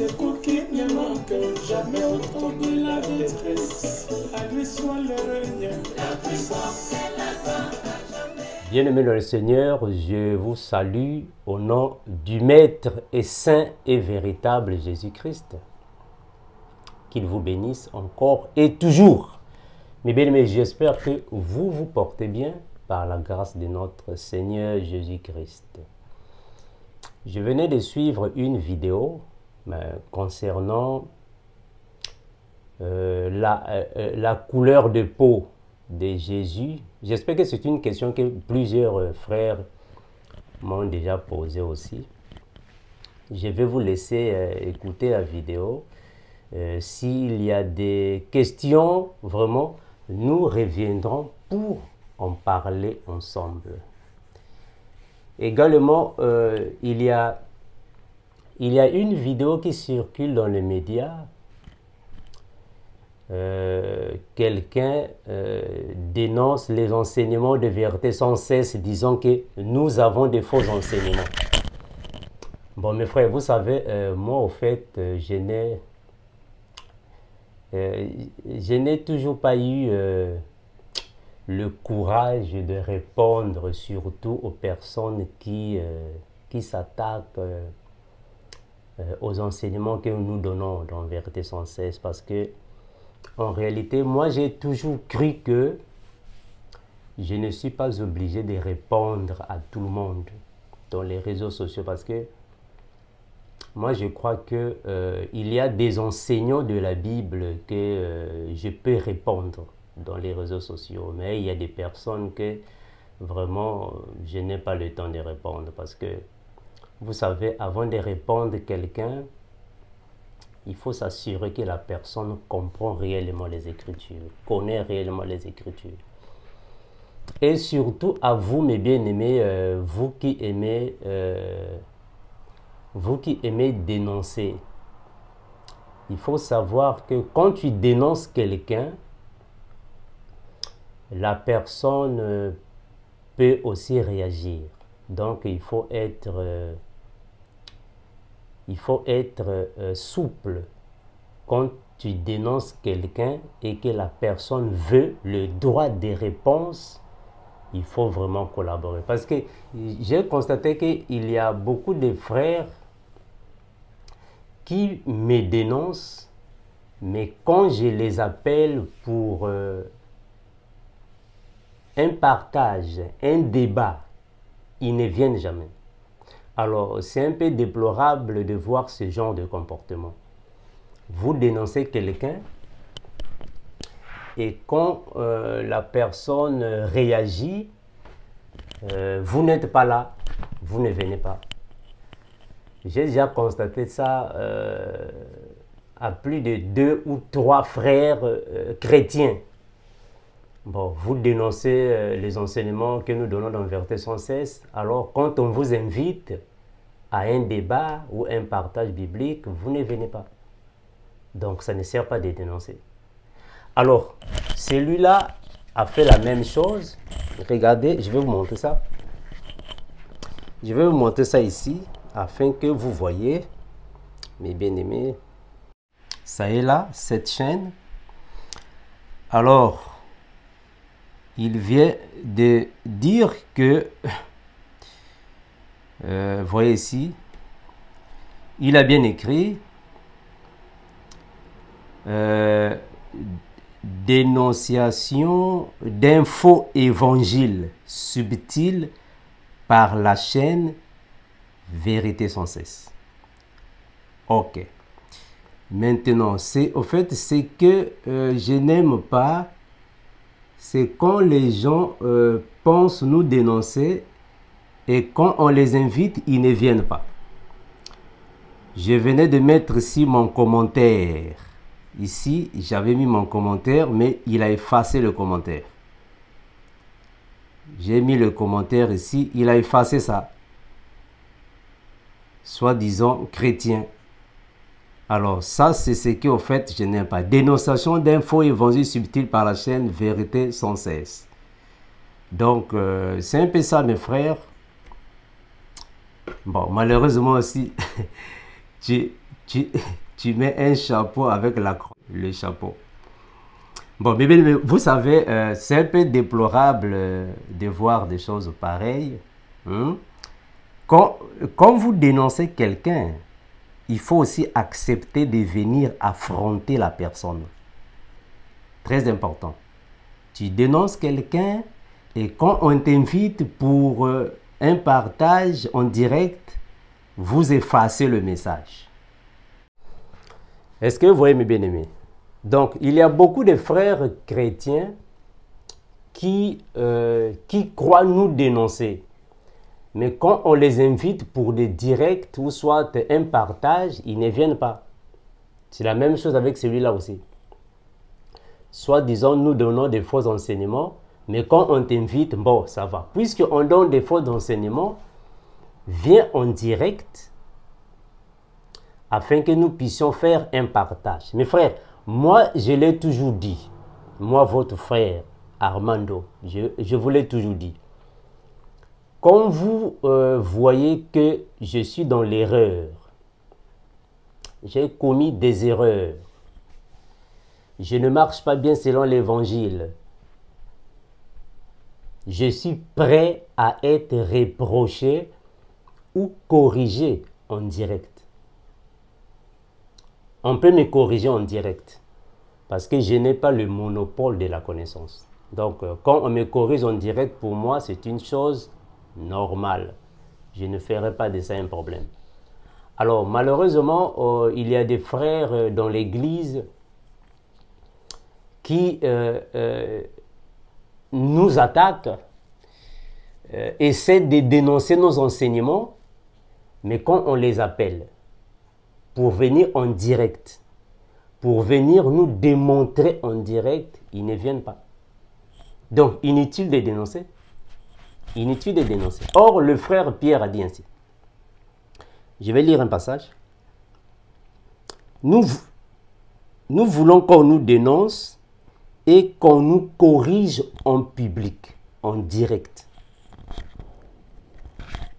secours qui ne manque jamais au temps de la détresse. À lui soit le règne, la puissance et la gloire à jamais. Bien-aimés dans le Seigneur, je vous salue au nom du Maître et Saint et véritable Jésus-Christ. Qu'il vous bénisse encore et toujours. Mes bien-aimés, j'espère que vous vous portez bien par la grâce de notre Seigneur Jésus-Christ. Je venais de suivre une vidéo concernant la couleur de peau de Jésus. J'espère que c'est une question que plusieurs frères m'ont déjà posée aussi. Je vais vous laisser écouter la vidéo. S'il y a des questions, vraiment, nous reviendrons pour en parler ensemble. Également, il y a une vidéo qui circule dans les médias. Quelqu'un dénonce les enseignements de vérité sans cesse, disant que nous avons des faux enseignements. Bon, mes frères, vous savez, moi, au fait, je n'ai toujours pas eu le courage de répondre surtout aux personnes qui s'attaquent aux enseignements que nous donnons dans Vérité sans cesse, parce que en réalité, moi j'ai toujours cru que je ne suis pas obligé de répondre à tout le monde dans les réseaux sociaux, parce que moi je crois que il y a des enseignants de la Bible que je peux répondre dans les réseaux sociaux, mais il y a des personnes que vraiment je n'ai pas le temps de répondre, parce que vous savez, avant de répondre à quelqu'un, il faut s'assurer que la personne comprend réellement les Écritures, connaît réellement les Écritures. Et surtout à vous, mes bien-aimés, vous qui aimez dénoncer, il faut savoir que quand tu dénonces quelqu'un, la personne peut aussi réagir. Donc il faut être souple quand tu dénonces quelqu'un et que la personne veut le droit de réponse. Il faut vraiment collaborer, parce que j'ai constaté qu'il y a beaucoup de frères qui me dénoncent, mais quand je les appelle pour un partage, un débat, ils ne viennent jamais. Alors, c'est un peu déplorable de voir ce genre de comportement. Vous dénoncez quelqu'un et quand la personne réagit, vous n'êtes pas là, vous ne venez pas. J'ai déjà constaté ça à plus de 2 ou 3 frères chrétiens. Bon, vous dénoncez les enseignements que nous donnons dans Vérité sans cesse. Alors, quand on vous invite à un débat ou un partage biblique, vous ne venez pas. Donc, ça ne sert pas de dénoncer. Alors, celui-là a fait la même chose. Regardez, je vais vous montrer ça. Je vais vous montrer ça ici, afin que vous voyez, mes bien-aimés. Ça est là, cette chaîne. Alors, il vient de dire que, voyez ici, il a bien écrit, dénonciation d'un faux évangile subtil par la chaîne Vérité sans cesse. Ok. Maintenant, au fait, c'est que je n'aime pas, c'est quand les gens pensent nous dénoncer et quand on les invite, ils ne viennent pas. Je venais de mettre ici mon commentaire. Ici, j'avais mis mon commentaire, mais il a effacé le commentaire. J'ai mis le commentaire ici, il a effacé ça. Soi-disant chrétien. Alors ça, c'est ce qui, au fait, je n'aime pas. Dénonciation d'un faux évangile subtil par la chaîne Vérité sans cesse. Donc, c'est un peu ça, mes frères. Bon, malheureusement aussi, tu, tu mets un chapeau avec la croix, le chapeau. Bon, mais vous savez, c'est un peu déplorable de voir des choses pareilles. Hein? Quand vous dénoncez quelqu'un, il faut aussi accepter de venir affronter la personne. Très important. Tu dénonces quelqu'un et quand on t'invite pour un partage en direct, vous effacez le message. Est-ce que vous voyez mes bien-aimés? Donc, il y a beaucoup de frères chrétiens qui croient nous dénoncer. Mais quand on les invite pour des directs ou soit un partage, ils ne viennent pas. C'est la même chose avec celui-là aussi. Soit disons, nous donnons des faux enseignements, mais quand on t'invite, bon, ça va. Puisqu'on donne des faux enseignements, viens en direct afin que nous puissions faire un partage. Mes frères, moi, je l'ai toujours dit. Moi, votre frère, Armando, je vous l'ai toujours dit. Quand vous voyez que je suis dans l'erreur, j'ai commis des erreurs, je ne marche pas bien selon l'évangile, je suis prêt à être reproché ou corrigé en direct. On peut me corriger en direct parce que je n'ai pas le monopole de la connaissance. Donc, quand on me corrige en direct, pour moi, c'est une chose normale. Je ne ferai pas de ça un problème. Alors, malheureusement, il y a des frères dans l'église qui nous attaquent, essaient de dénoncer nos enseignements, mais quand on les appelle pour venir en direct, pour venir nous démontrer en direct, ils ne viennent pas. Donc, inutile de dénoncer. Inutile de dénoncer. Or, le frère Pierre a dit ainsi. Je vais lire un passage. Nous voulons qu'on nous dénonce et qu'on nous corrige en public, en direct.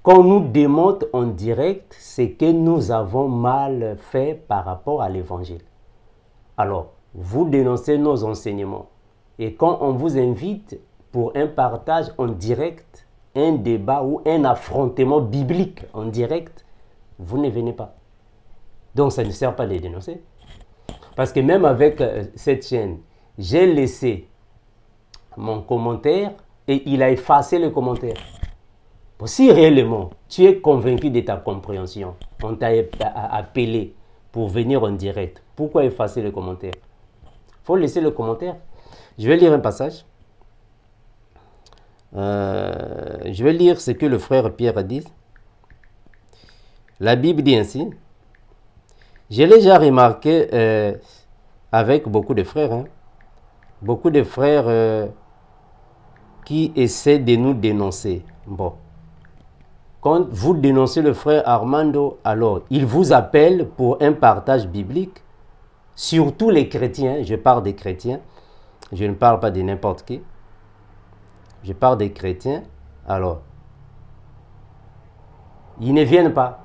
Qu'on nous démontre en direct ce que nous avons mal fait par rapport à l'évangile. Alors, vous dénoncez nos enseignements. Et quand on vous invite pour un partage en direct, un débat ou un affrontement biblique en direct, vous ne venez pas. Donc, ça ne sert pas de les dénoncer. Parce que même avec cette chaîne, j'ai laissé mon commentaire et il a effacé le commentaire. Bon, si réellement tu es convaincu de ta compréhension, on t'a appelé pour venir en direct, pourquoi effacer le commentaire? Il faut laisser le commentaire. Je vais lire un passage. Je vais lire ce que le frère Pierre a dit. La Bible dit ainsi. Je l'ai déjà remarqué avec beaucoup de frères. Hein, beaucoup de frères qui essaient de nous dénoncer. Bon. Quand vous dénoncez le frère Armando, alors il vous appelle pour un partage biblique. Surtout les chrétiens, je parle des chrétiens. Je ne parle pas de n'importe qui. Je parle des chrétiens. Alors, ils ne viennent pas.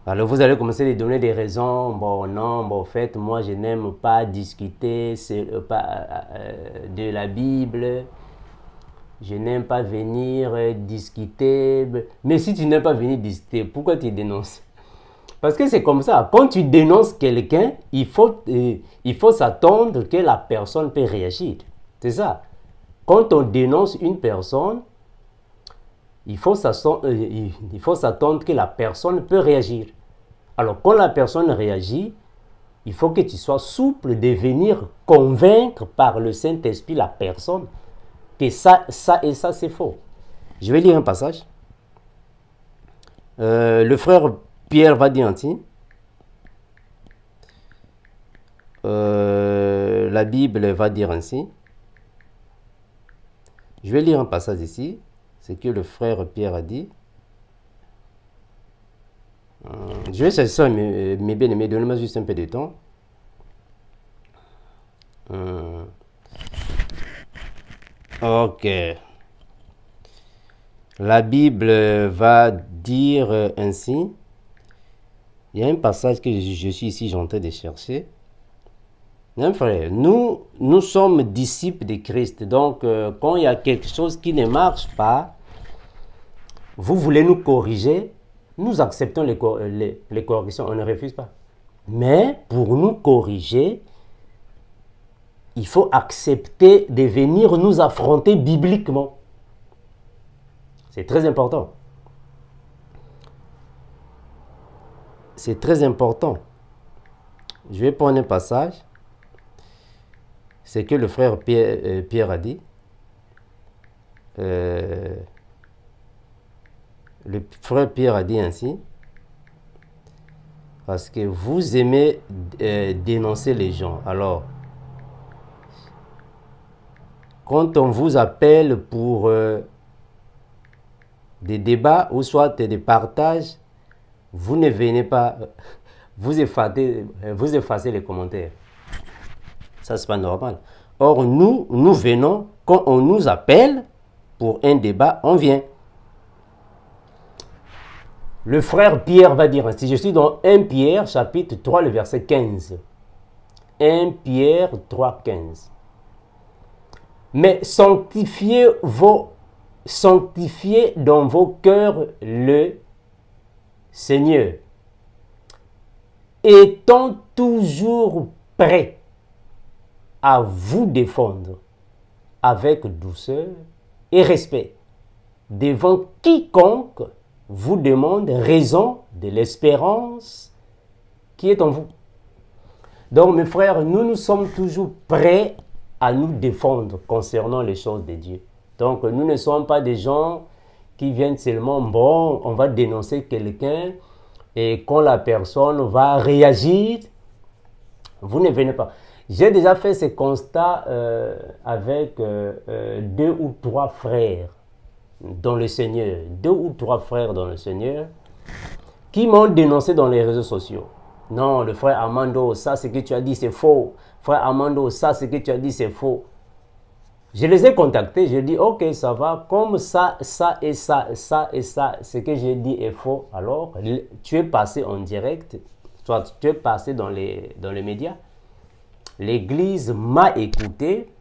Alors, vous allez commencer à donner des raisons. Bon, non, bon, en fait, moi, je n'aime pas discuter de la Bible. Je n'aime pas venir discuter. Mais si tu n'aimes pas venir discuter, pourquoi tu dénonces? Parce que c'est comme ça. Quand tu dénonces quelqu'un, il faut s'attendre que la personne peut réagir. C'est ça. Quand on dénonce une personne, il faut s'attendre que la personne peut réagir. Alors, quand la personne réagit, il faut que tu sois souple de venir convaincre par le Saint-Esprit la personne que ça et ça, c'est faux. Je vais lire un passage. Le frère Pierre va dire ainsi. La Bible va dire ainsi. Je vais lire un passage ici. C'est que le frère Pierre a dit. Je vais chercher ça, mes bien-aimés. Donnez-moi juste un peu de temps. Ok. La Bible va dire ainsi. Il y a un passage que je suis ici, j'ai en train de chercher. Non, frère, nous sommes disciples de Christ. Donc, quand il y a quelque chose qui ne marche pas, vous voulez nous corriger, nous acceptons les corrections, on ne refuse pas. Mais pour nous corriger, il faut accepter de venir nous affronter bibliquement. C'est très important. C'est très important. Je vais prendre un passage. C'est que le frère Pierre a dit. Le frère Pierre a dit ainsi. Parce que vous aimez dénoncer les gens. Alors, quand on vous appelle pour des débats ou soit des partages, vous ne venez pas, vous effacez les commentaires. Ça, c'est pas normal. Or, nous venons, quand on nous appelle pour un débat, on vient. Le frère Pierre va dire ainsi, je suis dans 1 Pierre, chapitre 3, le verset 15. 1 Pierre 3, 15. Mais sanctifiez dans vos cœurs le Seigneur, étant toujours prêt à vous défendre avec douceur et respect devant quiconque vous demande raison de l'espérance qui est en vous. Donc mes frères, nous sommes toujours prêts à nous défendre concernant les choses de Dieu. Donc nous ne sommes pas des gens qui viennent seulement, bon, on va dénoncer quelqu'un et quand la personne va réagir, vous ne venez pas. J'ai déjà fait ce constat avec 2 ou 3 frères dans le Seigneur, 2 ou 3 frères dans le Seigneur, qui m'ont dénoncé dans les réseaux sociaux. Non, le frère Armando, ça ce que tu as dit c'est faux. Frère Armando, ça ce que tu as dit c'est faux. Je les ai contactés, je dis ok, ça va, comme ça, ça et ça, ça et ça, ce que j'ai dit est faux. Alors, tu es passé en direct, soit tu es passé dans les médias. L'église m'a écouté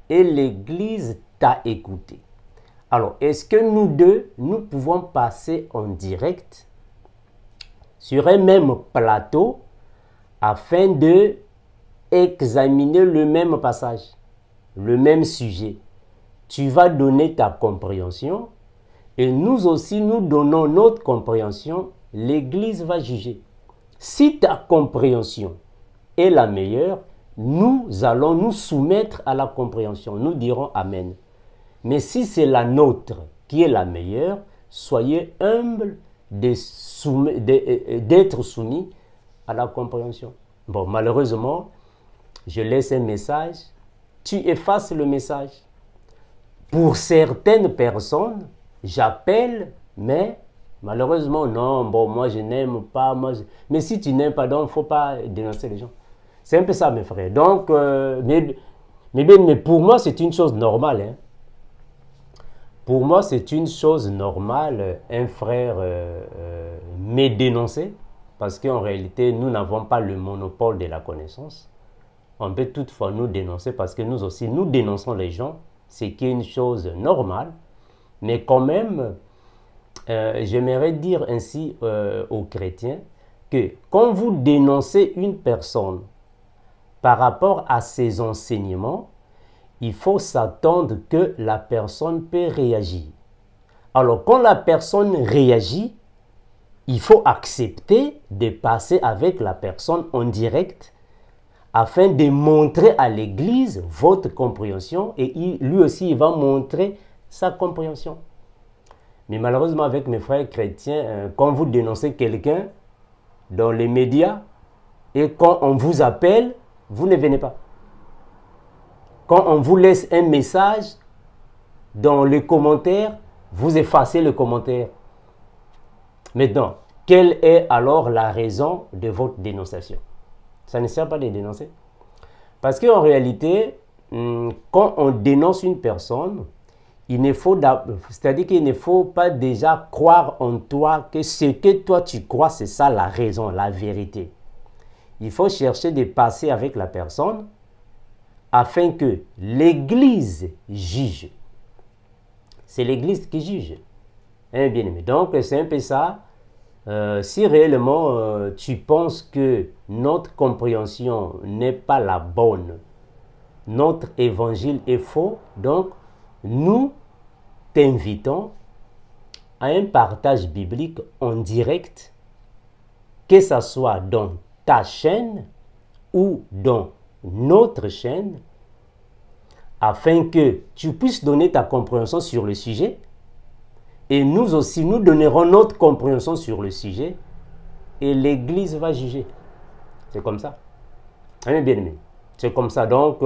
et l'église t'a écouté. Alors, est-ce que nous deux, nous pouvons passer en direct sur un même plateau afin de examiner le même passage, le même sujet? Tu vas donner ta compréhension et nous aussi, nous donnons notre compréhension. L'église va juger. Si ta compréhension est la meilleure, nous allons nous soumettre à la compréhension. Nous dirons Amen. Mais si c'est la nôtre qui est la meilleure, soyez humbles d'être soumis à la compréhension. Bon, malheureusement, je laisse un message, tu effaces le message. Pour certaines personnes, j'appelle, mais malheureusement, non, bon, moi je n'aime pas. Mais si tu n'aimes pas, donc il ne faut pas dénoncer les gens. C'est un peu ça, mes frères. Donc, mais pour moi, c'est une chose normale. Hein. Pour moi, c'est une chose normale, un frère m'est dénoncé, parce qu'en réalité, nous n'avons pas le monopole de la connaissance. On peut toutefois nous dénoncer, parce que nous aussi, nous dénonçons les gens, ce qui est une chose normale. Mais quand même, j'aimerais dire ainsi aux chrétiens, que quand vous dénoncez une personne par rapport à ses enseignements, il faut s'attendre que la personne peut réagir. Alors, quand la personne réagit, il faut accepter de passer avec la personne en direct afin de montrer à l'Église votre compréhension et lui aussi, il va montrer sa compréhension. Mais malheureusement, avec mes frères chrétiens, quand vous dénoncez quelqu'un dans les médias et quand on vous appelle, vous ne venez pas. Quand on vous laisse un message dans les commentaires, vous effacez le commentaire. Maintenant, quelle est alors la raison de votre dénonciation? Ça ne sert pas de dénoncer. Parce qu'en réalité, quand on dénonce une personne, c'est-à-dire qu'il ne faut pas déjà croire en toi que ce que toi tu crois, c'est ça la raison, la vérité. Il faut chercher de passer avec la personne afin que l'Église juge. C'est l'Église qui juge. Hein, bien aimé. Donc, c'est un peu ça. Si réellement tu penses que notre compréhension n'est pas la bonne, notre évangile est faux, donc nous t'invitons à un partage biblique en direct, que ce soit dans ta chaîne ou dans notre chaîne, afin que tu puisses donner ta compréhension sur le sujet. Et nous aussi, nous donnerons notre compréhension sur le sujet et l'Église va juger. C'est comme ça. Bien aimé. C'est comme ça. Donc,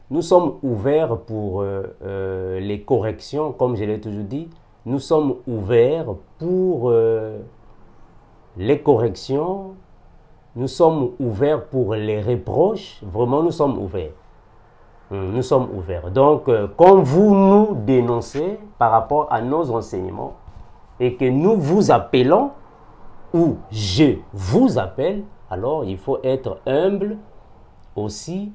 nous sommes ouverts pour les corrections, comme je l'ai toujours dit. Nous sommes ouverts pour les corrections. Nous sommes ouverts pour les reproches. Vraiment, nous sommes ouverts. Nous sommes ouverts. Donc, quand vous nous dénoncez par rapport à nos enseignements et que nous vous appelons ou je vous appelle, alors il faut être humble aussi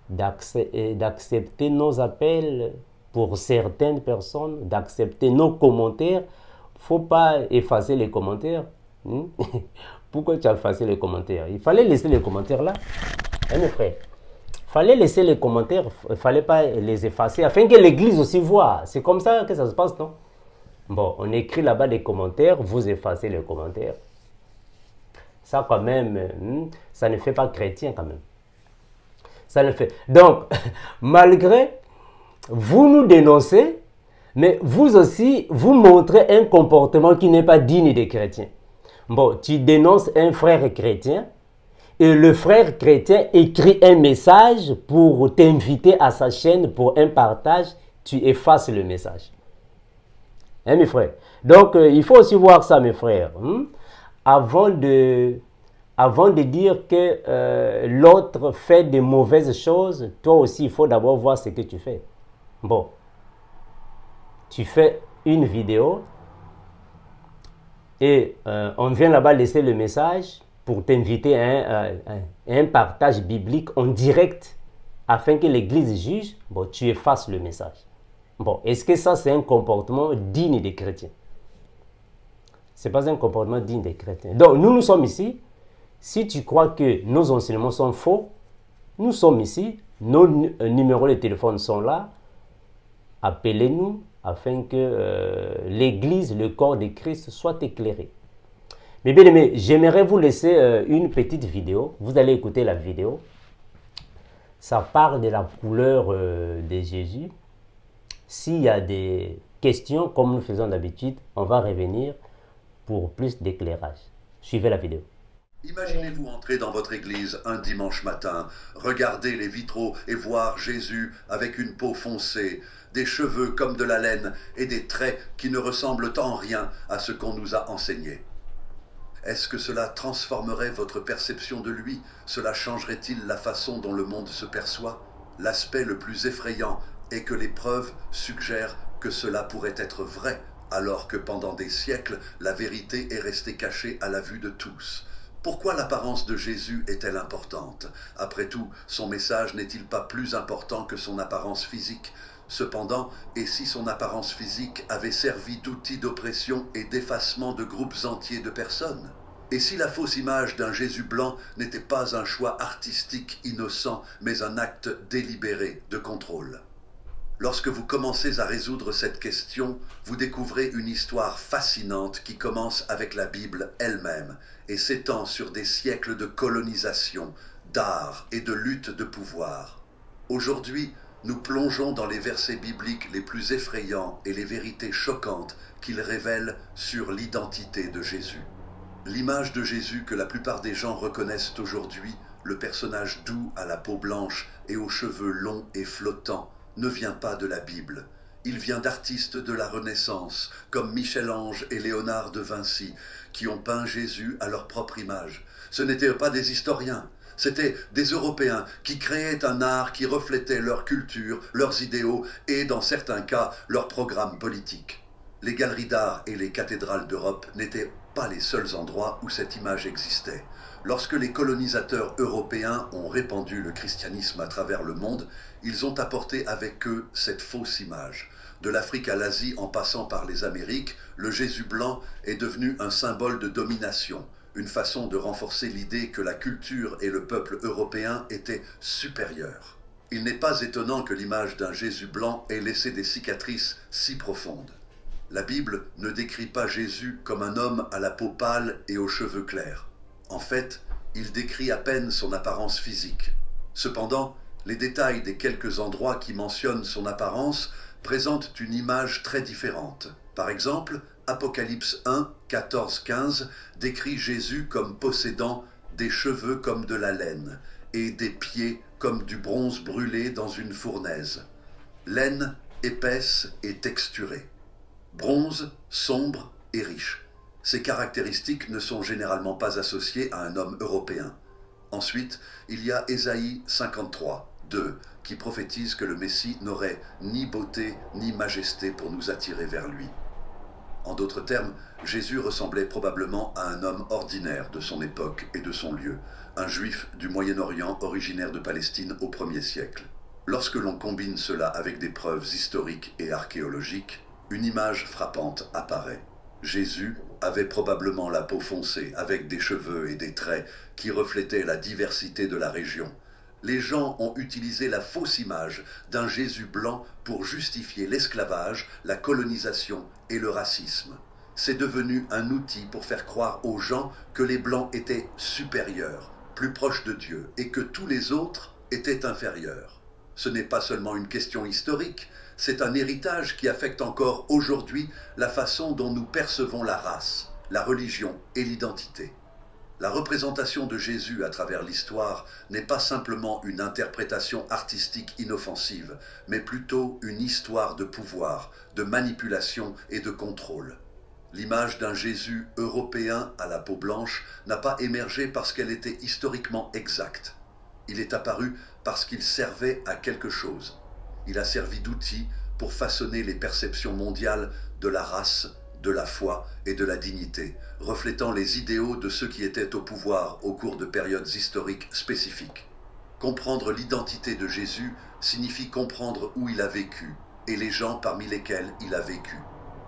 d'accepter nos appels pour certaines personnes, d'accepter nos commentaires. Il ne faut pas effacer les commentaires. Pourquoi tu as effacé les commentaires? Il fallait laisser les commentaires là. Hein, mes frères? Il fallait laisser les commentaires, il ne fallait pas les effacer, afin que l'Église aussi voit. C'est comme ça que ça se passe, non? Bon, on écrit là-bas des commentaires, vous effacez les commentaires. Ça, quand même, ça ne fait pas chrétien, quand même. Ça ne fait. Donc, malgré, vous nous dénoncez, mais vous aussi, vous montrez un comportement qui n'est pas digne des chrétiens. Bon, tu dénonces un frère chrétien, et le frère chrétien écrit un message pour t'inviter à sa chaîne pour un partage, tu effaces le message. Hein, mes frères? Donc, il faut aussi voir ça, mes frères. Avant de dire que l'autre fait de mauvaises choses, toi aussi, il faut d'abord voir ce que tu fais. Bon, tu fais une vidéo et on vient là-bas laisser le message pour t'inviter à un partage biblique en direct afin que l'Église juge. Bon, tu effaces le message. Bon, est-ce que ça, c'est un comportement digne des chrétiens? Ce n'est pas un comportement digne des chrétiens. Donc, nous sommes ici. Si tu crois que nos enseignements sont faux, nous sommes ici. Nos numéros de téléphone sont là. Appelez-nous afin que l'Église, le corps de Christ, soit éclairé. Mais bien aimé, j'aimerais vous laisser une petite vidéo. Vous allez écouter la vidéo. Ça parle de la couleur de Jésus. S'il y a des questions, comme nous faisons d'habitude, on va revenir pour plus d'éclairage. Suivez la vidéo. Imaginez-vous entrer dans votre église un dimanche matin, regarder les vitraux et voir Jésus avec une peau foncée, des cheveux comme de la laine et des traits qui ne ressemblent en rien à ce qu'on nous a enseigné. Est-ce que cela transformerait votre perception de lui? Cela changerait-il la façon dont le monde se perçoit? L'aspect le plus effrayant est que les preuves suggèrent que cela pourrait être vrai, alors que pendant des siècles, la vérité est restée cachée à la vue de tous. Pourquoi l'apparence de Jésus est-elle importante? Après tout, son message n'est-il pas plus important que son apparence physique? Cependant, et si son apparence physique avait servi d'outil d'oppression et d'effacement de groupes entiers de personnes? Et si la fausse image d'un Jésus blanc n'était pas un choix artistique innocent, mais un acte délibéré de contrôle? Lorsque vous commencez à résoudre cette question, vous découvrez une histoire fascinante qui commence avec la Bible elle-même et s'étend sur des siècles de colonisation, d'art et de lutte de pouvoir. Aujourd'hui, nous plongeons dans les versets bibliques les plus effrayants et les vérités choquantes qu'ils révèlent sur l'identité de Jésus. L'image de Jésus que la plupart des gens reconnaissent aujourd'hui, le personnage doux à la peau blanche et aux cheveux longs et flottants, ne vient pas de la Bible. Il vient d'artistes de la Renaissance, comme Michel-Ange et Léonard de Vinci, qui ont peint Jésus à leur propre image. Ce n'étaient pas des historiens, C'étaient des Européens qui créaient un art qui reflétait leur culture, leurs idéaux et, dans certains cas, leurs programmes politiques. Les galeries d'art et les cathédrales d'Europe n'étaient pas les seuls endroits où cette image existait. Lorsque les colonisateurs européens ont répandu le christianisme à travers le monde, ils ont apporté avec eux cette fausse image. De l'Afrique à l'Asie en passant par les Amériques, le Jésus blanc est devenu un symbole de domination, une façon de renforcer l'idée que la culture et le peuple européen étaient supérieurs. Il n'est pas étonnant que l'image d'un Jésus blanc ait laissé des cicatrices si profondes. La Bible ne décrit pas Jésus comme un homme à la peau pâle et aux cheveux clairs. En fait, il décrit à peine son apparence physique. Cependant, les détails des quelques endroits qui mentionnent son apparence présentent une image très différente. Par exemple, Apocalypse 1, 14-15 décrit Jésus comme possédant des cheveux comme de la laine et des pieds comme du bronze brûlé dans une fournaise. Laine épaisse et texturée. Bronze, sombre et riche. Ces caractéristiques ne sont généralement pas associées à un homme européen. Ensuite, il y a Ésaïe 53, 2, qui prophétise que le Messie n'aurait ni beauté ni majesté pour nous attirer vers lui. En d'autres termes, Jésus ressemblait probablement à un homme ordinaire de son époque et de son lieu, un juif du Moyen-Orient originaire de Palestine au 1er siècle. Lorsque l'on combine cela avec des preuves historiques et archéologiques, une image frappante apparaît. Jésus avait probablement la peau foncée, avec des cheveux et des traits qui reflétaient la diversité de la région. Les gens ont utilisé la fausse image d'un Jésus blanc pour justifier l'esclavage, la colonisation et le racisme. C'est devenu un outil pour faire croire aux gens que les Blancs étaient supérieurs, plus proches de Dieu, et que tous les autres étaient inférieurs. Ce n'est pas seulement une question historique, c'est un héritage qui affecte encore aujourd'hui la façon dont nous percevons la race, la religion et l'identité. La représentation de Jésus à travers l'histoire n'est pas simplement une interprétation artistique inoffensive, mais plutôt une histoire de pouvoir, de manipulation et de contrôle. L'image d'un Jésus européen à la peau blanche n'a pas émergé parce qu'elle était historiquement exacte. Il est apparu parce qu'il servait à quelque chose. Il a servi d'outil pour façonner les perceptions mondiales de la race, de la foi et de la dignité, reflétant les idéaux de ceux qui étaient au pouvoir au cours de périodes historiques spécifiques. Comprendre l'identité de Jésus signifie comprendre où il a vécu et les gens parmi lesquels il a vécu.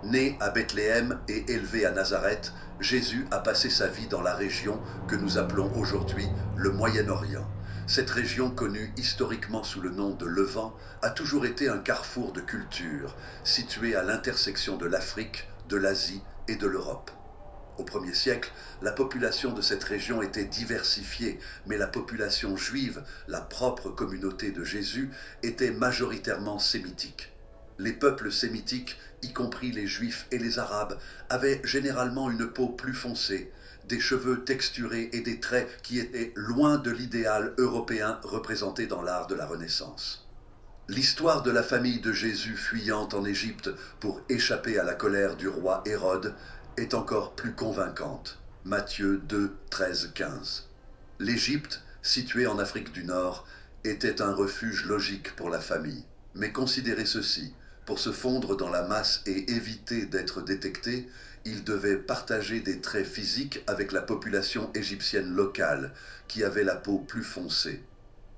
Né à Bethléem et élevé à Nazareth, Jésus a passé sa vie dans la région que nous appelons aujourd'hui le Moyen-Orient. Cette région, connue historiquement sous le nom de Levant, a toujours été un carrefour de culture, situé à l'intersection de l'Afrique, de l'Asie et de l'Europe. Au 1er siècle, la population de cette région était diversifiée, mais la population juive, la propre communauté de Jésus, était majoritairement sémitique. Les peuples sémitiques, y compris les Juifs et les Arabes, avaient généralement une peau plus foncée, des cheveux texturés et des traits qui étaient loin de l'idéal européen représenté dans l'art de la Renaissance. L'histoire de la famille de Jésus fuyant en Égypte pour échapper à la colère du roi Hérode est encore plus convaincante. Matthieu 2, 13, 15. L'Égypte, située en Afrique du Nord, était un refuge logique pour la famille. Mais considérez ceci, pour se fondre dans la masse et éviter d'être détecté, il devait partager des traits physiques avec la population égyptienne locale, qui avait la peau plus foncée.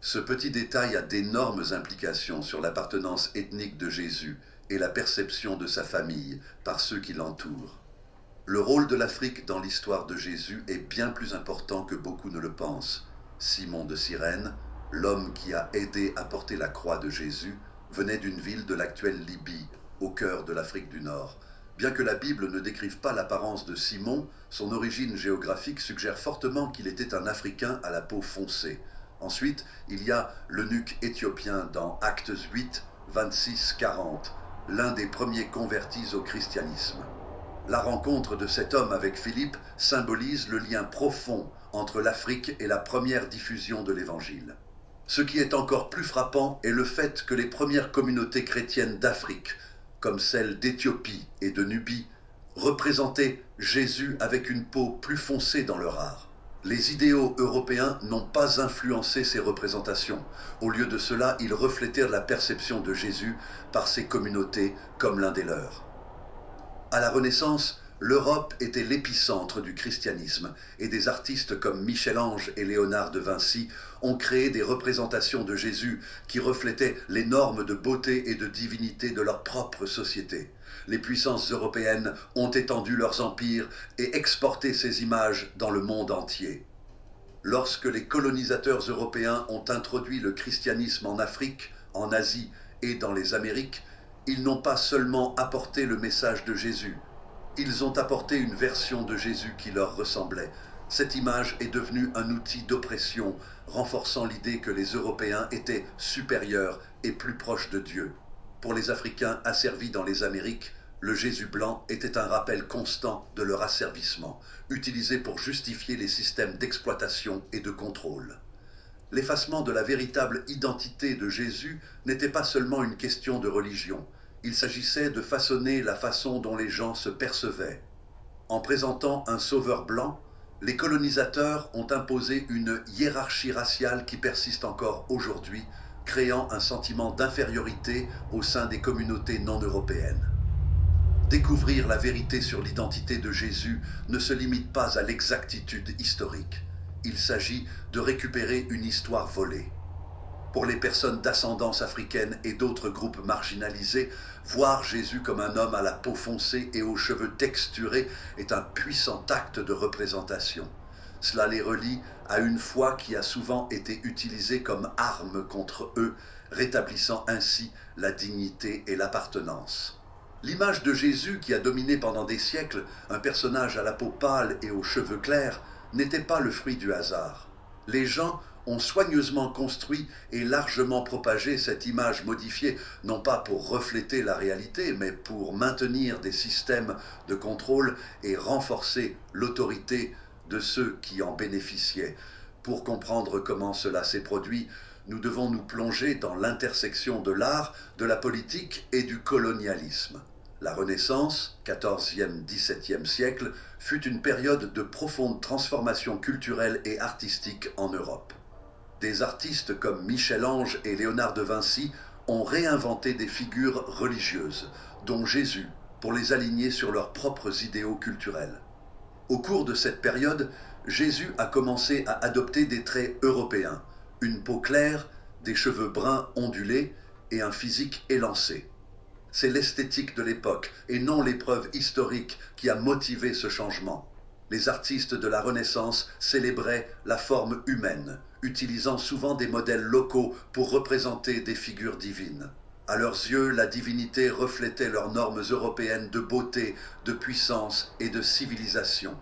Ce petit détail a d'énormes implications sur l'appartenance ethnique de Jésus et la perception de sa famille par ceux qui l'entourent. Le rôle de l'Afrique dans l'histoire de Jésus est bien plus important que beaucoup ne le pensent. Simon de Cyrène, l'homme qui a aidé à porter la croix de Jésus, venait d'une ville de l'actuelle Libye, au cœur de l'Afrique du Nord. Bien que la Bible ne décrive pas l'apparence de Simon, son origine géographique suggère fortement qu'il était un Africain à la peau foncée. Ensuite, il y a l'eunuque éthiopien dans Actes 8, 26-40, l'un des premiers convertis au christianisme. La rencontre de cet homme avec Philippe symbolise le lien profond entre l'Afrique et la première diffusion de l'Évangile. Ce qui est encore plus frappant est le fait que les premières communautés chrétiennes d'Afrique, comme celles d'Éthiopie et de Nubie, représentaient Jésus avec une peau plus foncée dans leur art. Les idéaux européens n'ont pas influencé ces représentations. Au lieu de cela, ils reflétèrent la perception de Jésus par ses communautés comme l'un des leurs. À la Renaissance, l'Europe était l'épicentre du christianisme et des artistes comme Michel-Ange et Léonard de Vinci ont créé des représentations de Jésus qui reflétaient les normes de beauté et de divinité de leur propre société. Les puissances européennes ont étendu leurs empires et exporté ces images dans le monde entier. Lorsque les colonisateurs européens ont introduit le christianisme en Afrique, en Asie et dans les Amériques, ils n'ont pas seulement apporté le message de Jésus, ils ont apporté une version de Jésus qui leur ressemblait. Cette image est devenue un outil d'oppression, renforçant l'idée que les Européens étaient supérieurs et plus proches de Dieu. Pour les Africains asservis dans les Amériques, le Jésus blanc était un rappel constant de leur asservissement, utilisé pour justifier les systèmes d'exploitation et de contrôle. L'effacement de la véritable identité de Jésus n'était pas seulement une question de religion. Il s'agissait de façonner la façon dont les gens se percevaient. En présentant un sauveur blanc, les colonisateurs ont imposé une hiérarchie raciale qui persiste encore aujourd'hui, créant un sentiment d'infériorité au sein des communautés non européennes. Découvrir la vérité sur l'identité de Jésus ne se limite pas à l'exactitude historique. Il s'agit de récupérer une histoire volée. Pour les personnes d'ascendance africaine et d'autres groupes marginalisés, voir Jésus comme un homme à la peau foncée et aux cheveux texturés est un puissant acte de représentation. Cela les relie à une foi qui a souvent été utilisée comme arme contre eux, rétablissant ainsi la dignité et l'appartenance. L'image de Jésus qui a dominé pendant des siècles, un personnage à la peau pâle et aux cheveux clairs, n'était pas le fruit du hasard. Les gens ont soigneusement construit et largement propagé cette image modifiée, non pas pour refléter la réalité, mais pour maintenir des systèmes de contrôle et renforcer l'autorité de ceux qui en bénéficiaient. Pour comprendre comment cela s'est produit, nous devons nous plonger dans l'intersection de l'art, de la politique et du colonialisme. La Renaissance, 14e, 17e siècle, fut une période de profonde transformation culturelle et artistique en Europe. Des artistes comme Michel-Ange et Léonard de Vinci ont réinventé des figures religieuses, dont Jésus, pour les aligner sur leurs propres idéaux culturels. Au cours de cette période, Jésus a commencé à adopter des traits européens, une peau claire, des cheveux bruns ondulés et un physique élancé. C'est l'esthétique de l'époque et non l'épreuve historique qui a motivé ce changement. Les artistes de la Renaissance célébraient la forme humaine, utilisant souvent des modèles locaux pour représenter des figures divines. À leurs yeux, la divinité reflétait leurs normes européennes de beauté, de puissance et de civilisation.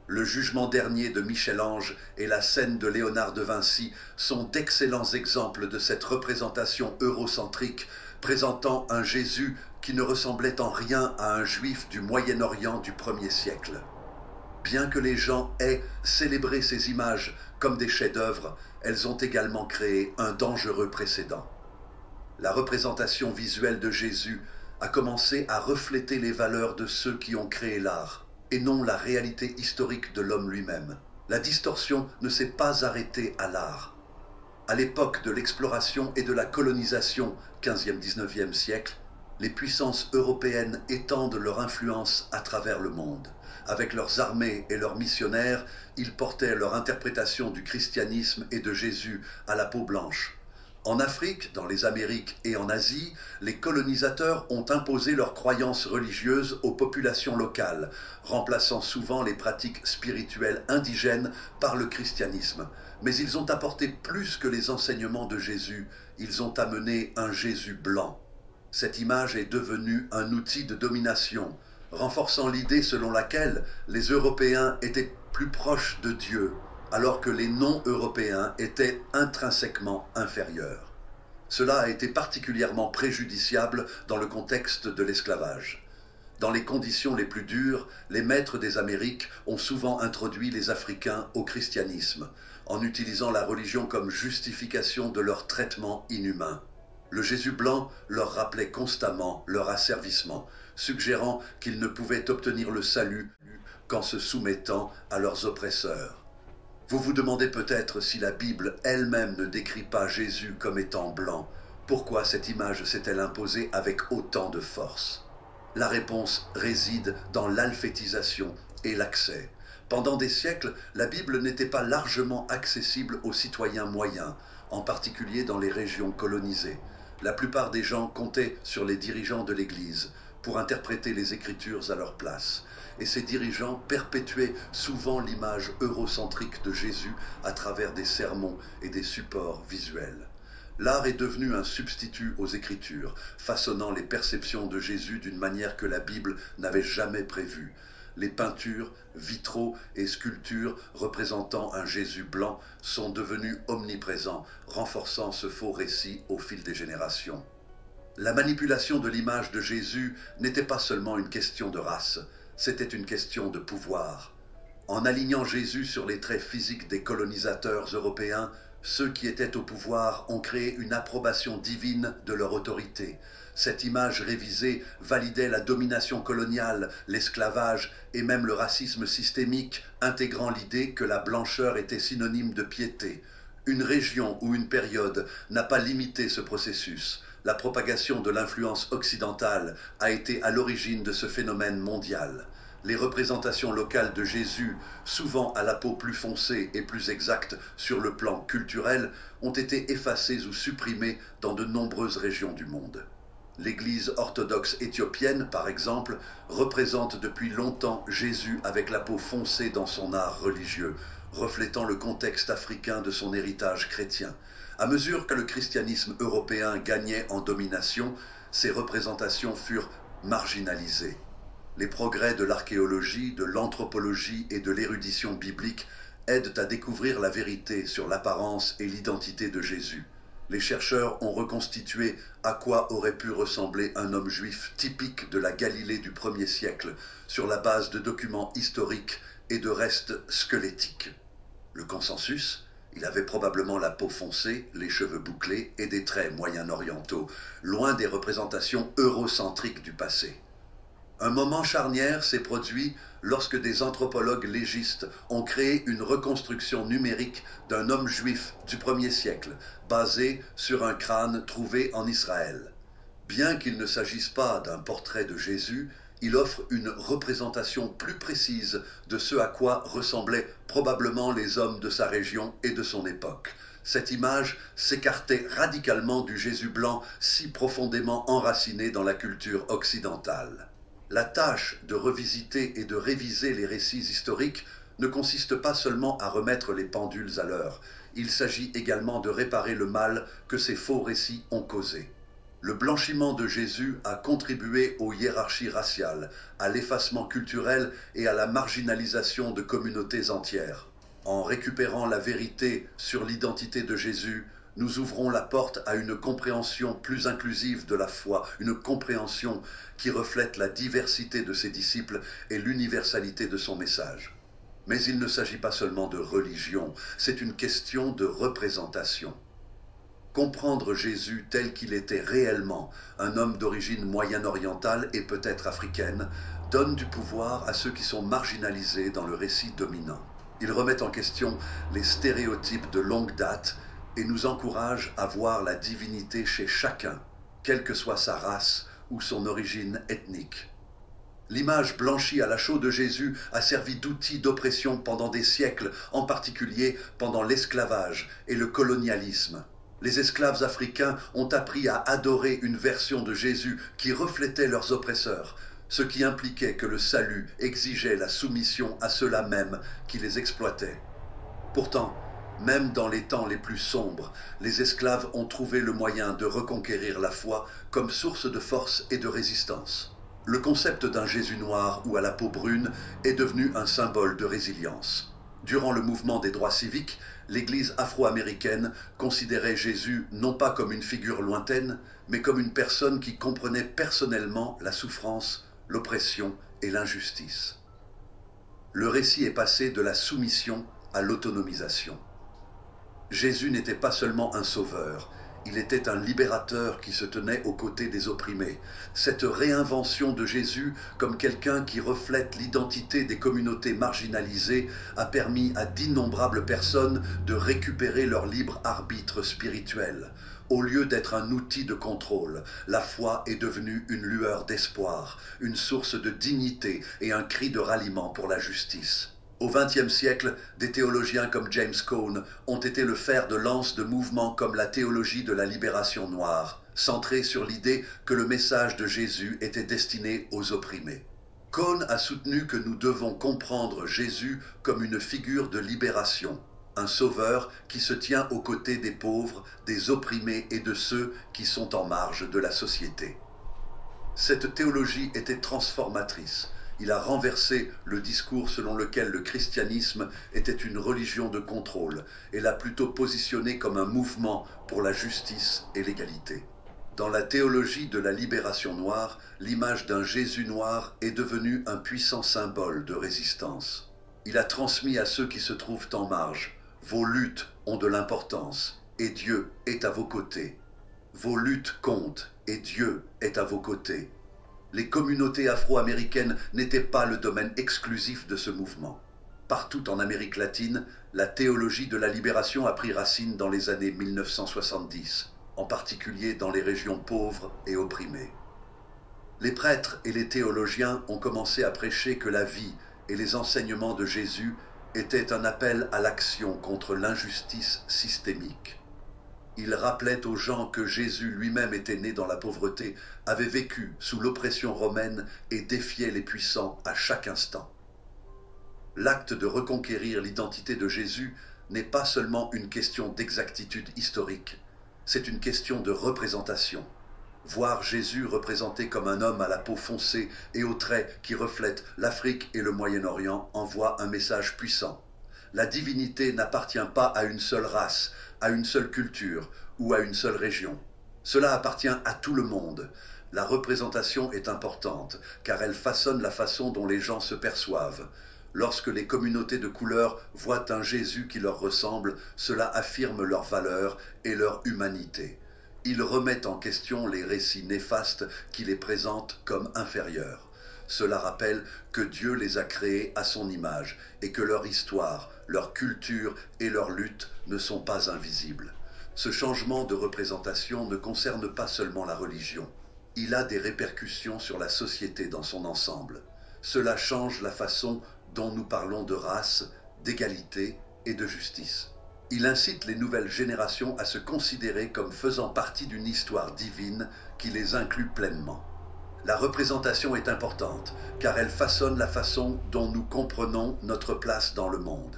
Le Jugement dernier de Michel-Ange et la Scène de Léonard de Vinci sont d'excellents exemples de cette représentation eurocentrique, présentant un Jésus qui ne ressemblait en rien à un juif du Moyen-Orient du 1er siècle. Bien que les gens aient célébré ces images comme des chefs-d'œuvre, elles ont également créé un dangereux précédent. La représentation visuelle de Jésus a commencé à refléter les valeurs de ceux qui ont créé l'art, et non la réalité historique de l'homme lui-même. La distorsion ne s'est pas arrêtée à l'art. À l'époque de l'exploration et de la colonisation, 15e-19e siècle, les puissances européennes étendent leur influence à travers le monde. Avec leurs armées et leurs missionnaires, ils portaient leur interprétation du christianisme et de Jésus à la peau blanche. En Afrique, dans les Amériques et en Asie, les colonisateurs ont imposé leurs croyances religieuses aux populations locales, remplaçant souvent les pratiques spirituelles indigènes par le christianisme. Mais ils ont apporté plus que les enseignements de Jésus, ils ont amené un Jésus blanc. Cette image est devenue un outil de domination, renforçant l'idée selon laquelle les Européens étaient plus proches de Dieu, alors que les non-européens étaient intrinsèquement inférieurs. Cela a été particulièrement préjudiciable dans le contexte de l'esclavage. Dans les conditions les plus dures, les maîtres des Amériques ont souvent introduit les Africains au christianisme, en utilisant la religion comme justification de leur traitement inhumain. Le Jésus blanc leur rappelait constamment leur asservissement, suggérant qu'ils ne pouvaient obtenir le salut qu'en se soumettant à leurs oppresseurs. Vous vous demandez peut-être si la Bible elle-même ne décrit pas Jésus comme étant blanc. Pourquoi cette image s'est-elle imposée avec autant de force? La réponse réside dans l'alphabétisation et l'accès. Pendant des siècles, la Bible n'était pas largement accessible aux citoyens moyens, en particulier dans les régions colonisées. La plupart des gens comptaient sur les dirigeants de l'Église pour interpréter les Écritures à leur place. Et ces dirigeants perpétuaient souvent l'image eurocentrique de Jésus à travers des sermons et des supports visuels. L'art est devenu un substitut aux Écritures, façonnant les perceptions de Jésus d'une manière que la Bible n'avait jamais prévue. Les peintures, vitraux et sculptures représentant un Jésus blanc sont devenus omniprésents, renforçant ce faux récit au fil des générations. La manipulation de l'image de Jésus n'était pas seulement une question de race, c'était une question de pouvoir. En alignant Jésus sur les traits physiques des colonisateurs européens, ceux qui étaient au pouvoir ont créé une approbation divine de leur autorité. Cette image révisée validait la domination coloniale, l'esclavage et même le racisme systémique, intégrant l'idée que la blancheur était synonyme de piété. Une région ou une période n'a pas limité ce processus. La propagation de l'influence occidentale a été à l'origine de ce phénomène mondial. Les représentations locales de Jésus, souvent à la peau plus foncée et plus exacte sur le plan culturel, ont été effacées ou supprimées dans de nombreuses régions du monde. L'Église orthodoxe éthiopienne, par exemple, représente depuis longtemps Jésus avec la peau foncée dans son art religieux, reflétant le contexte africain de son héritage chrétien. À mesure que le christianisme européen gagnait en domination, ces représentations furent marginalisées. Les progrès de l'archéologie, de l'anthropologie et de l'érudition biblique aident à découvrir la vérité sur l'apparence et l'identité de Jésus. Les chercheurs ont reconstitué à quoi aurait pu ressembler un homme juif typique de la Galilée du 1er siècle sur la base de documents historiques et de restes squelettiques. Le consensus, il avait probablement la peau foncée, les cheveux bouclés et des traits moyen-orientaux, loin des représentations eurocentriques du passé. Un moment charnière s'est produit lorsque des anthropologues légistes ont créé une reconstruction numérique d'un homme juif du 1er siècle, basée sur un crâne trouvé en Israël. Bien qu'il ne s'agisse pas d'un portrait de Jésus, il offre une représentation plus précise de ce à quoi ressemblaient probablement les hommes de sa région et de son époque. Cette image s'écartait radicalement du Jésus blanc si profondément enraciné dans la culture occidentale. La tâche de revisiter et de réviser les récits historiques ne consiste pas seulement à remettre les pendules à l'heure, il s'agit également de réparer le mal que ces faux récits ont causé. Le blanchiment de Jésus a contribué aux hiérarchies raciales, à l'effacement culturel et à la marginalisation de communautés entières. En récupérant la vérité sur l'identité de Jésus, nous ouvrons la porte à une compréhension plus inclusive de la foi, une compréhension qui reflète la diversité de ses disciples et l'universalité de son message. Mais il ne s'agit pas seulement de religion, c'est une question de représentation. Comprendre Jésus tel qu'il était réellement, un homme d'origine moyen-orientale et peut-être africaine, donne du pouvoir à ceux qui sont marginalisés dans le récit dominant. Il remet en question les stéréotypes de longue date et nous encourage à voir la divinité chez chacun, quelle que soit sa race ou son origine ethnique. L'image blanchie à la chaux de Jésus a servi d'outil d'oppression pendant des siècles, en particulier pendant l'esclavage et le colonialisme. Les esclaves africains ont appris à adorer une version de Jésus qui reflétait leurs oppresseurs, ce qui impliquait que le salut exigeait la soumission à ceux-là même qui les exploitaient. Pourtant, même dans les temps les plus sombres, les esclaves ont trouvé le moyen de reconquérir la foi comme source de force et de résistance. Le concept d'un Jésus noir ou à la peau brune est devenu un symbole de résilience. Durant le mouvement des droits civiques, l'Église afro-américaine considérait Jésus non pas comme une figure lointaine, mais comme une personne qui comprenait personnellement la souffrance, l'oppression et l'injustice. Le récit est passé de la soumission à l'autonomisation. Jésus n'était pas seulement un sauveur, Il était un libérateur qui se tenait aux côtés des opprimés. Cette réinvention de Jésus comme quelqu'un qui reflète l'identité des communautés marginalisées a permis à d'innombrables personnes de récupérer leur libre arbitre spirituel. Au lieu d'être un outil de contrôle, la foi est devenue une lueur d'espoir, une source de dignité et un cri de ralliement pour la justice. Au XXe siècle, des théologiens comme James Cone ont été le fer de lance de mouvements comme la théologie de la libération noire, centrée sur l'idée que le message de Jésus était destiné aux opprimés. Cone a soutenu que nous devons comprendre Jésus comme une figure de libération, un sauveur qui se tient aux côtés des pauvres, des opprimés et de ceux qui sont en marge de la société. Cette théologie était transformatrice. Il a renversé le discours selon lequel le christianisme était une religion de contrôle et l'a plutôt positionné comme un mouvement pour la justice et l'égalité. Dans la théologie de la libération noire, l'image d'un Jésus noir est devenue un puissant symbole de résistance. Il a transmis à ceux qui se trouvent en marge: vos luttes ont de l'importance et Dieu est à vos côtés. Vos luttes comptent et Dieu est à vos côtés. Les communautés afro-américaines n'étaient pas le domaine exclusif de ce mouvement. Partout en Amérique latine, la théologie de la libération a pris racine dans les années 1970, en particulier dans les régions pauvres et opprimées. Les prêtres et les théologiens ont commencé à prêcher que la vie et les enseignements de Jésus étaient un appel à l'action contre l'injustice systémique. Il rappelait aux gens que Jésus lui-même était né dans la pauvreté, avait vécu sous l'oppression romaine et défiait les puissants à chaque instant. L'acte de reconquérir l'identité de Jésus n'est pas seulement une question d'exactitude historique, c'est une question de représentation. Voir Jésus représenté comme un homme à la peau foncée et aux traits qui reflètent l'Afrique et le Moyen-Orient envoie un message puissant. La divinité n'appartient pas à une seule race, à une seule culture ou à une seule région. Cela appartient à tout le monde. La représentation est importante, car elle façonne la façon dont les gens se perçoivent. Lorsque les communautés de couleur voient un Jésus qui leur ressemble, cela affirme leur valeur et leur humanité. Ils remettent en question les récits néfastes qui les présentent comme inférieurs. Cela rappelle que Dieu les a créés à son image et que leur histoire, leur culture et leur lutte ne sont pas invisibles. Ce changement de représentation ne concerne pas seulement la religion. Il a des répercussions sur la société dans son ensemble. Cela change la façon dont nous parlons de race, d'égalité et de justice. Il incite les nouvelles générations à se considérer comme faisant partie d'une histoire divine qui les inclut pleinement. La représentation est importante, car elle façonne la façon dont nous comprenons notre place dans le monde.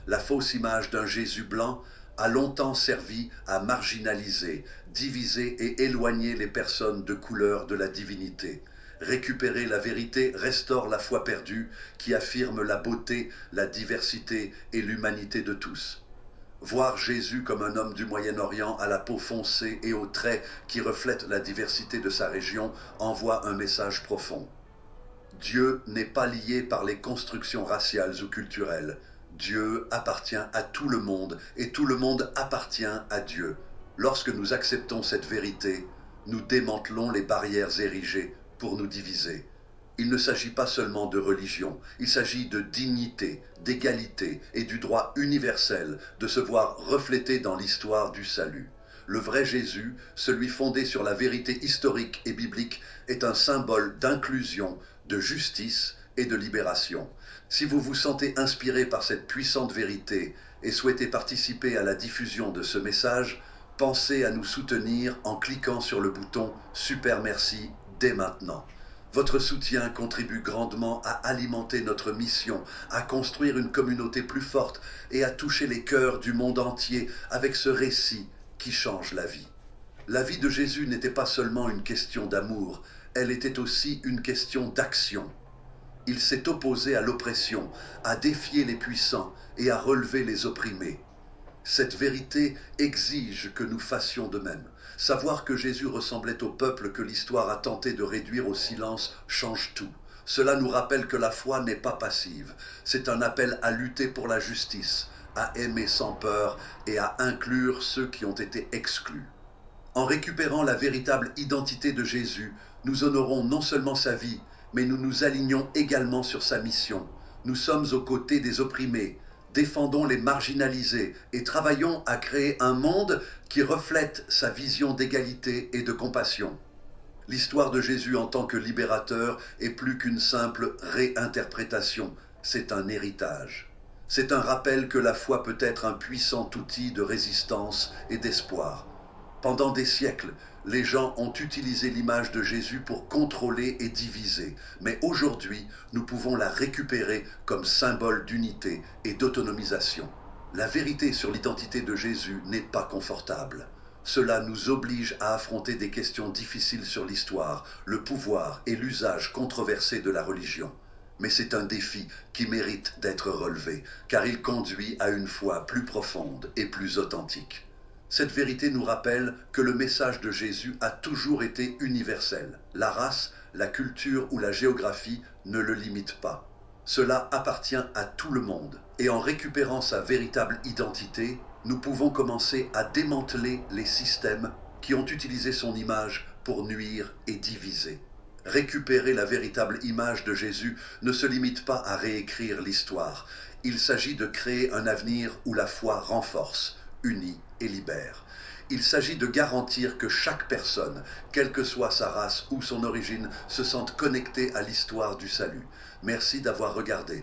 La fausse image d'un Jésus blanc a longtemps servi à marginaliser, diviser et éloigner les personnes de couleur de la divinité. Récupérer la vérité restaure la foi perdue qui affirme la beauté, la diversité et l'humanité de tous. Voir Jésus comme un homme du Moyen-Orient à la peau foncée et aux traits qui reflètent la diversité de sa région envoie un message profond. Dieu n'est pas lié par les constructions raciales ou culturelles. Dieu appartient à tout le monde et tout le monde appartient à Dieu. Lorsque nous acceptons cette vérité, nous démantelons les barrières érigées pour nous diviser. Il ne s'agit pas seulement de religion, il s'agit de dignité, d'égalité et du droit universel de se voir reflété dans l'histoire du salut. Le vrai Jésus, celui fondé sur la vérité historique et biblique, est un symbole d'inclusion, de justice et de libération. Si vous vous sentez inspiré par cette puissante vérité et souhaitez participer à la diffusion de ce message, pensez à nous soutenir en cliquant sur le bouton « Super merci » dès maintenant. Votre soutien contribue grandement à alimenter notre mission, à construire une communauté plus forte et à toucher les cœurs du monde entier avec ce récit qui change la vie. La vie de Jésus n'était pas seulement une question d'amour, elle était aussi une question d'action. Il s'est opposé à l'oppression, à défier les puissants et à relever les opprimés. Cette vérité exige que nous fassions de même. Savoir que Jésus ressemblait au peuple que l'histoire a tenté de réduire au silence change tout. Cela nous rappelle que la foi n'est pas passive. C'est un appel à lutter pour la justice, à aimer sans peur et à inclure ceux qui ont été exclus. En récupérant la véritable identité de Jésus, nous honorons non seulement sa vie, mais nous nous alignons également sur sa mission. Nous sommes aux côtés des opprimés, défendons les marginalisés et travaillons à créer un monde qui reflète sa vision d'égalité et de compassion. L'histoire de Jésus en tant que libérateur est plus qu'une simple réinterprétation, c'est un héritage. C'est un rappel que la foi peut être un puissant outil de résistance et d'espoir. Pendant des siècles, les gens ont utilisé l'image de Jésus pour contrôler et diviser, mais aujourd'hui, nous pouvons la récupérer comme symbole d'unité et d'autonomisation. La vérité sur l'identité de Jésus n'est pas confortable. Cela nous oblige à affronter des questions difficiles sur l'histoire, le pouvoir et l'usage controversé de la religion. Mais c'est un défi qui mérite d'être relevé, car il conduit à une foi plus profonde et plus authentique. Cette vérité nous rappelle que le message de Jésus a toujours été universel. La race, la culture ou la géographie ne le limitent pas. Cela appartient à tout le monde. Et en récupérant sa véritable identité, nous pouvons commencer à démanteler les systèmes qui ont utilisé son image pour nuire et diviser. Récupérer la véritable image de Jésus ne se limite pas à réécrire l'histoire. Il s'agit de créer un avenir où la foi renforce, unit et libère. Il s'agit de garantir que chaque personne, quelle que soit sa race ou son origine, se sente connectée à l'histoire du salut. Merci d'avoir regardé.